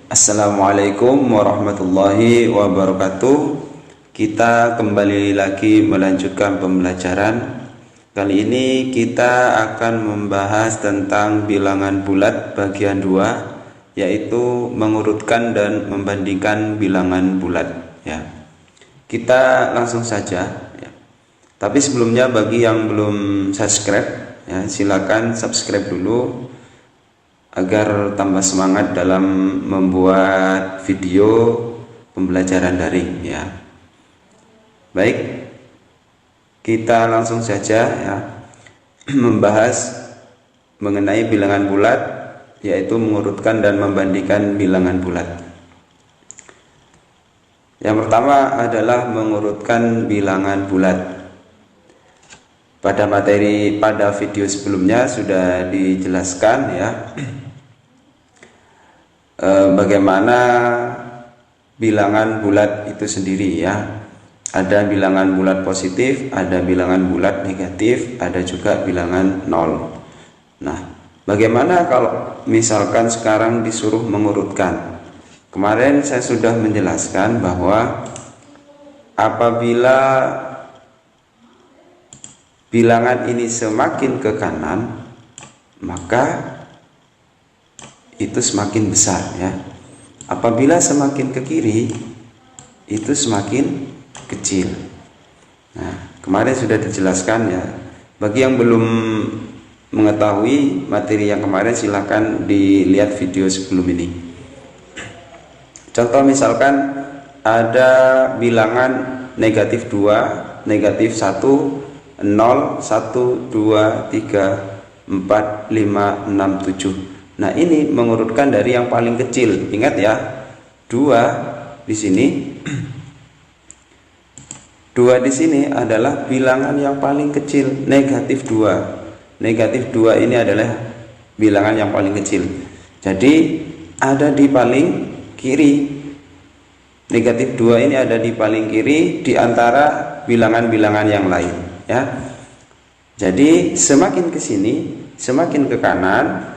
Assalamualaikum warahmatullahi wabarakatuh. Kita kembali lagi melanjutkan pembelajaran. Kali ini kita akan membahas tentang bilangan bulat bagian 2, yaitu mengurutkan dan membandingkan bilangan bulat ya. Kita langsung saja ya. Tapi sebelumnya bagi yang belum subscribe ya, silakan subscribe dulu agar tambah semangat dalam membuat video pembelajaran daring ya. Baik, kita langsung saja ya membahas mengenai bilangan bulat, yaitu mengurutkan dan membandingkan bilangan bulat. Yang pertama adalah mengurutkan bilangan bulat. Pada video sebelumnya sudah dijelaskan ya bagaimana bilangan bulat itu sendiri ya. Ada bilangan bulat positif, ada bilangan bulat negatif, ada juga bilangan nol. Nah, bagaimana kalau misalkan sekarang disuruh mengurutkan? Kemarin saya sudah menjelaskan bahwa apabila bilangan ini semakin ke kanan, maka itu semakin besar ya. Apabila semakin ke kiri, itu semakin kecil. Nah, kemarin sudah dijelaskan ya. Bagi yang belum mengetahui materi yang kemarin, silahkan dilihat video sebelum ini. Contoh misalkan ada bilangan negatif 2, negatif 1, 0, 1, 2, 3, 4, 5, 6, 7. Nah, ini mengurutkan dari yang paling kecil. Ingat ya, 2 di sini. 2 di sini adalah bilangan yang paling kecil, negatif 2. Negatif 2 ini adalah bilangan yang paling kecil. Jadi ada di paling kiri. Negatif 2 ini ada di paling kiri di antara bilangan-bilangan yang lain ya. Jadi semakin ke sini, semakin ke kanan,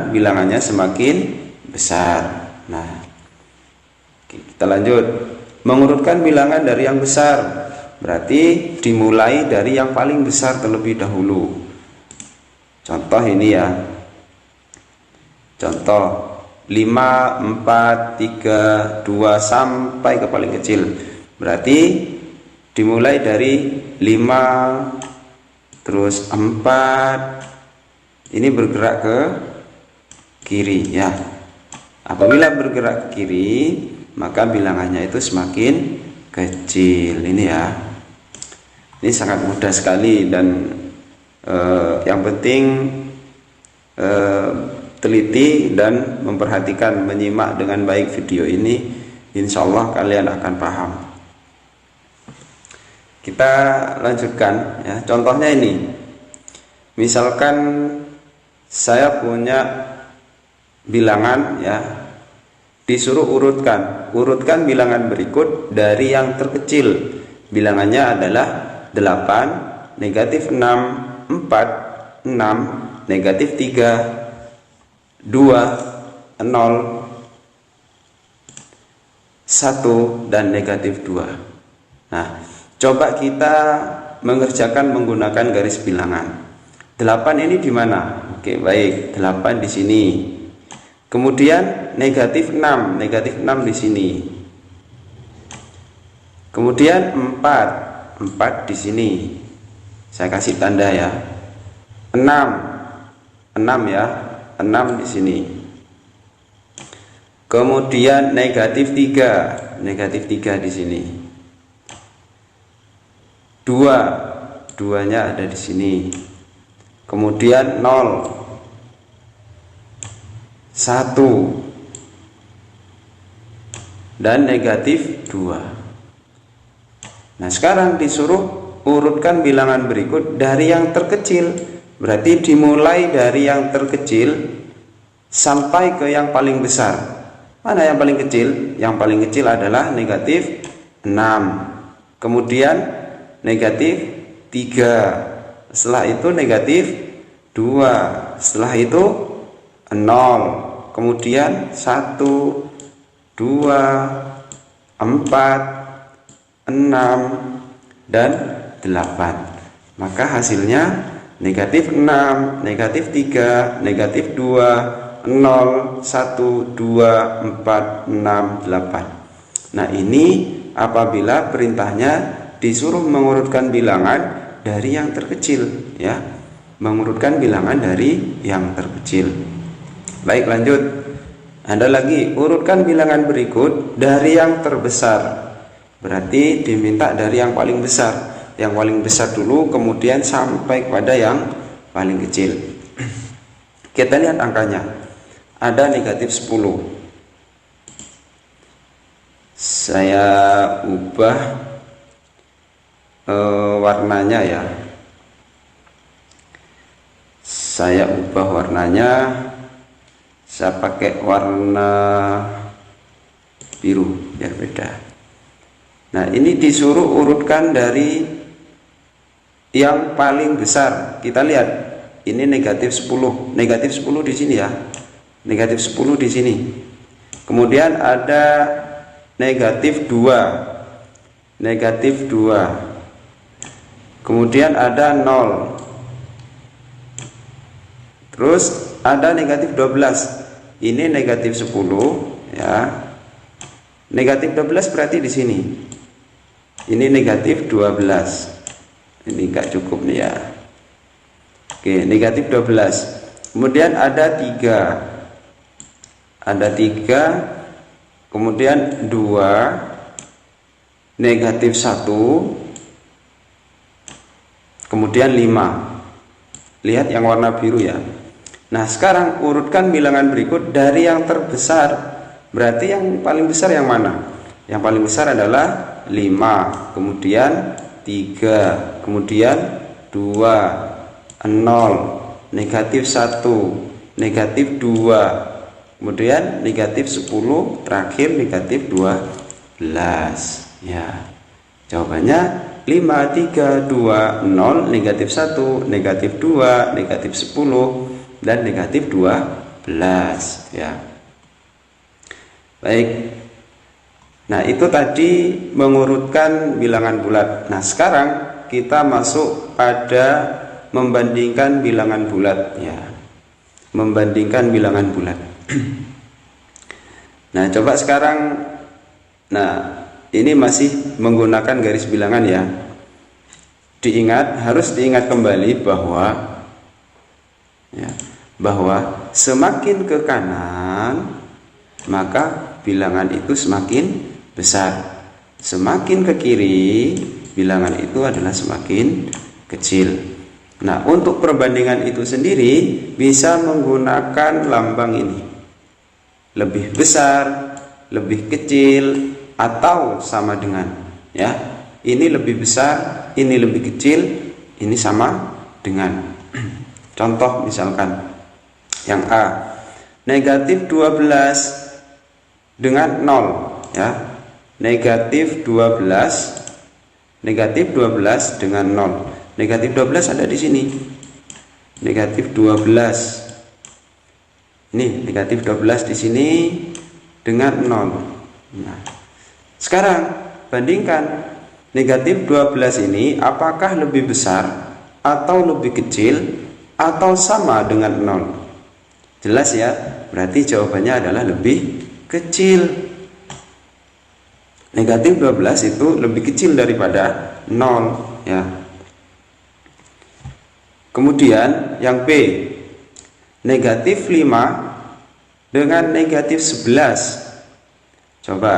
bilangannya semakin besar. Nah, kita lanjut. Mengurutkan bilangan dari yang besar berarti dimulai dari yang paling besar terlebih dahulu. Contoh ini ya. Contoh 5, 4, 3, 2 sampai ke paling kecil. Berarti dimulai dari 5 terus 4. Ini bergerak ke kiri ya. Apabila bergerak ke kiri, maka bilangannya itu semakin kecil. Ini ya. Ini sangat mudah sekali dan yang penting teliti dan memperhatikan, menyimak dengan baik video ini. Insya Allah kalian akan paham. Kita lanjutkan ya. Contohnya ini. Misalkan saya punya bilangan ya, disuruh urutkan bilangan berikut dari yang terkecil. Bilangannya adalah 8, negatif 6, 4, 6, negatif 3, 2, 0, 1, dan negatif 2. Nah, coba kita mengerjakan menggunakan garis bilangan. 8 ini di mana? Oke, baik. 8 di sini. Kemudian negatif 6 di sini. Kemudian 4 di sini. Saya kasih tanda ya. 6 ya. 6 di sini. Kemudian negatif 3 di sini. 2-nya ada di sini. Kemudian 0, 1, dan negatif 2. Nah, sekarang disuruh urutkan bilangan berikut dari yang terkecil. Berarti dimulai dari yang terkecil sampai ke yang paling besar. Mana yang paling kecil? Yang paling kecil adalah negatif 6. Kemudian negatif 3. Setelah itu negatif 2. Setelah itu 0. kemudian 1, 2, 4, 6, dan 8. Maka hasilnya negatif 6, negatif 3, negatif 2, 0, 1, 2, 4, 6, 8. Nah, ini apabila perintahnya disuruh mengurutkan bilangan dari yang terkecil, ya, mengurutkan bilangan dari yang terkecil. Baik, lanjut. Ada lagi, urutkan bilangan berikut dari yang terbesar. Berarti diminta dari yang paling besar. Yang paling besar dulu, kemudian sampai kepada yang paling kecil. Kita lihat angkanya. Ada negatif 10. Saya ubah warnanya ya. Saya ubah warnanya. Saya pakai warna biru biar beda. Nah, ini disuruh urutkan dari yang paling besar. Kita lihat, ini negatif 10. Negatif 10 di sini ya. Negatif 10 di sini. Kemudian ada negatif 2. Negatif 2. Kemudian ada 0. Terus ada negatif 12. Ini negatif 10 ya. Negatif 12 berarti di sini. Ini negatif 12. Ini enggak cukup nih ya. Oke, negatif 12. Kemudian ada 3. Ada 3. Kemudian 2. Negatif 1. Kemudian 5. Lihat yang warna biru ya. Nah, sekarang urutkan bilangan berikut dari yang terbesar. Berarti yang paling besar yang mana? Yang paling besar adalah 5, kemudian 3, kemudian 2, 0, negatif 1, negatif 2, kemudian negatif 10, terakhir negatif 12. Ya, jawabannya 5, 3, 2, 0, negatif 1, negatif 2, negatif 10, dan negatif 12. Ya. Baik. Nah, itu tadi mengurutkan bilangan bulat. Nah, sekarang kita masuk pada membandingkan bilangan bulat ya. Membandingkan bilangan bulat. Nah, coba sekarang, nah, ini masih menggunakan garis bilangan ya. Harus diingat kembali bahwa ya, bahwa semakin ke kanan maka bilangan itu semakin besar. Semakin ke kiri, bilangan itu adalah semakin kecil. Nah, untuk perbandingan itu sendiri bisa menggunakan lambang ini. Lebih besar, lebih kecil, atau sama dengan. Ya, ini lebih besar, ini lebih kecil, ini sama dengan. Contoh misalkan yang A, negatif 12 dengan 0 ya. Negatif 12 dengan 0. Negatif 12 ada di sini. Negatif 12. Ini negatif 12 di sini dengan 0. Nah, sekarang bandingkan negatif 12 ini apakah lebih besar atau lebih kecil atau sama dengan 0. Jelas ya, berarti jawabannya adalah lebih kecil. Negatif 12 itu lebih kecil daripada 0 ya. Kemudian yang B, negatif 5 dengan negatif 11. Coba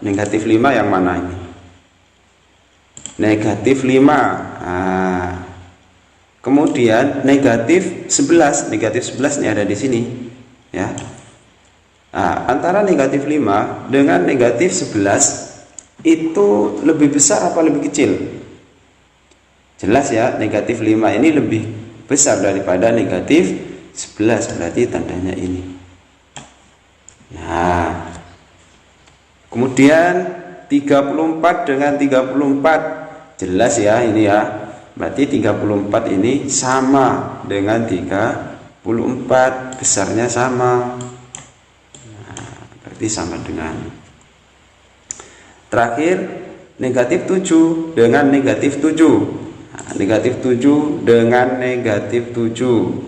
negatif 5 yang mana ini? Negatif 5. Nah, kemudian negatif 11. Negatif 11 ini ada di sini ya. Nah, antara negatif 5 dengan negatif 11 itu lebih besar apa lebih kecil? Jelas ya, negatif 5 ini lebih besar daripada negatif 11, berarti tandanya ini. Nah, kemudian 34 dengan 34, jelas ya ini ya. Berarti 34 ini sama dengan 34, besarnya sama. berarti sama dengan. Terakhir, negatif 7 dengan negatif 7. Nah, negatif 7 dengan negatif 7.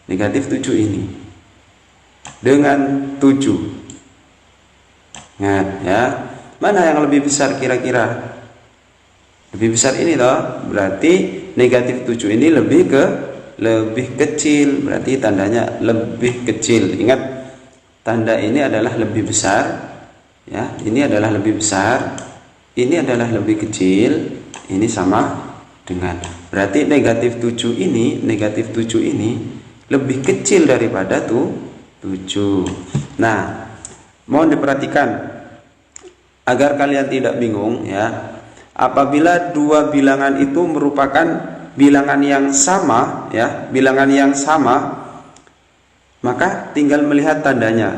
Negatif 7 ini dengan 7. Ingat ya, mana yang lebih besar kira-kira? Lebih besar ini toh, berarti negatif 7 ini lebih kecil, berarti tandanya lebih kecil. Ingat, tanda ini adalah lebih besar ya, ini adalah lebih besar, ini adalah lebih kecil, ini sama dengan. Berarti negatif 7 ini lebih kecil daripada 7. Nah, mohon diperhatikan agar kalian tidak bingung ya. Apabila dua bilangan itu merupakan bilangan yang sama ya, bilangan yang sama, maka tinggal melihat tandanya.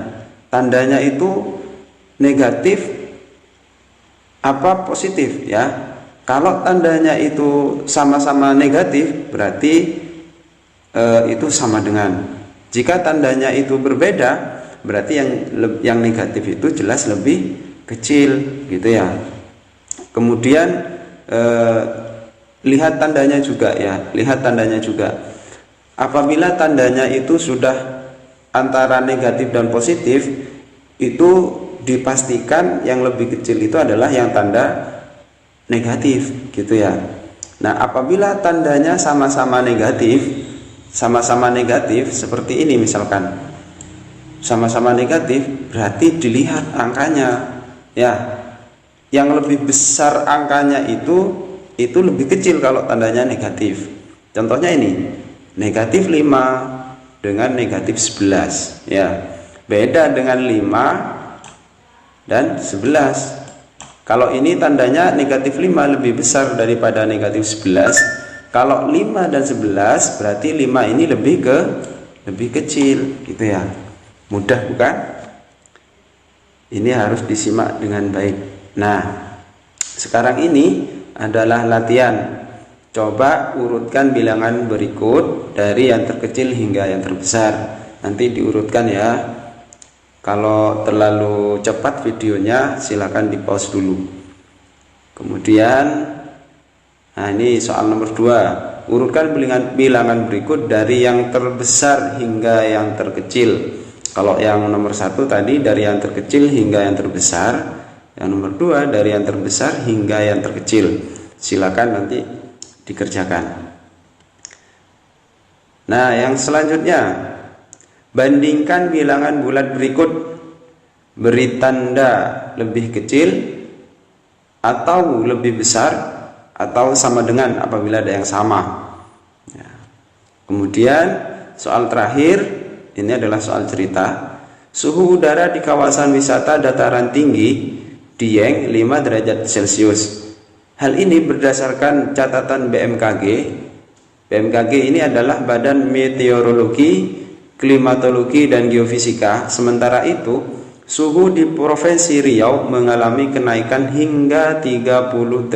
Tandanya itu negatif apa positif ya. Kalau tandanya itu sama-sama negatif, berarti itu sama dengan. Jika tandanya itu berbeda, berarti yang negatif itu jelas lebih kecil gitu ya. Kemudian lihat tandanya juga ya, lihat tandanya juga. Apabila tandanya itu sudah antara negatif dan positif, itu dipastikan yang lebih kecil itu adalah yang tanda negatif gitu ya. Nah, apabila tandanya sama-sama negatif seperti ini misalkan, sama-sama negatif, berarti dilihat angkanya ya. Yang lebih besar angkanya itu lebih kecil kalau tandanya negatif. Contohnya ini, negatif 5 dengan negatif 11 ya. Beda dengan 5 dan 11. Kalau ini tandanya negatif 5 lebih besar daripada negatif 11. Kalau 5 dan 11 berarti 5 ini lebih kecil gitu ya. Mudah bukan? Ini harus disimak dengan baik. Nah, sekarang ini adalah latihan. Coba urutkan bilangan berikut dari yang terkecil hingga yang terbesar. Nanti diurutkan ya. Kalau terlalu cepat videonya silakan di pause dulu. Kemudian, nah ini soal nomor 2. Urutkan bilangan berikut dari yang terbesar hingga yang terkecil. Kalau yang nomor 1 tadi dari yang terkecil hingga yang terbesar. Yang nomor 2 dari yang terbesar hingga yang terkecil. Silakan nanti dikerjakan. Nah, yang selanjutnya, bandingkan bilangan bulat berikut. Beri tanda lebih kecil atau lebih besar atau sama dengan apabila ada yang sama ya. Kemudian soal terakhir, ini adalah soal cerita. Suhu udara di kawasan wisata dataran tinggi Dieng 5 derajat Celcius. Hal ini berdasarkan catatan BMKG. BMKG ini adalah Badan Meteorologi, Klimatologi dan Geofisika. Sementara itu, suhu di Provinsi Riau mengalami kenaikan hingga 37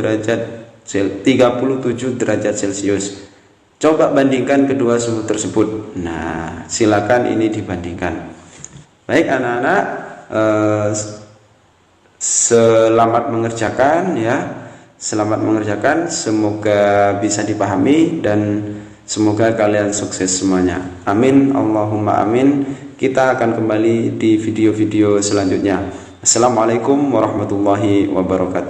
derajat Celcius. Coba bandingkan kedua suhu tersebut. Nah, silakan ini dibandingkan. Baik anak-anak, selamat mengerjakan ya. Selamat mengerjakan, semoga bisa dipahami dan semoga kalian sukses semuanya. Amin, Allahumma amin. Kita akan kembali di video-video selanjutnya. Assalamualaikum warahmatullahi wabarakatuh.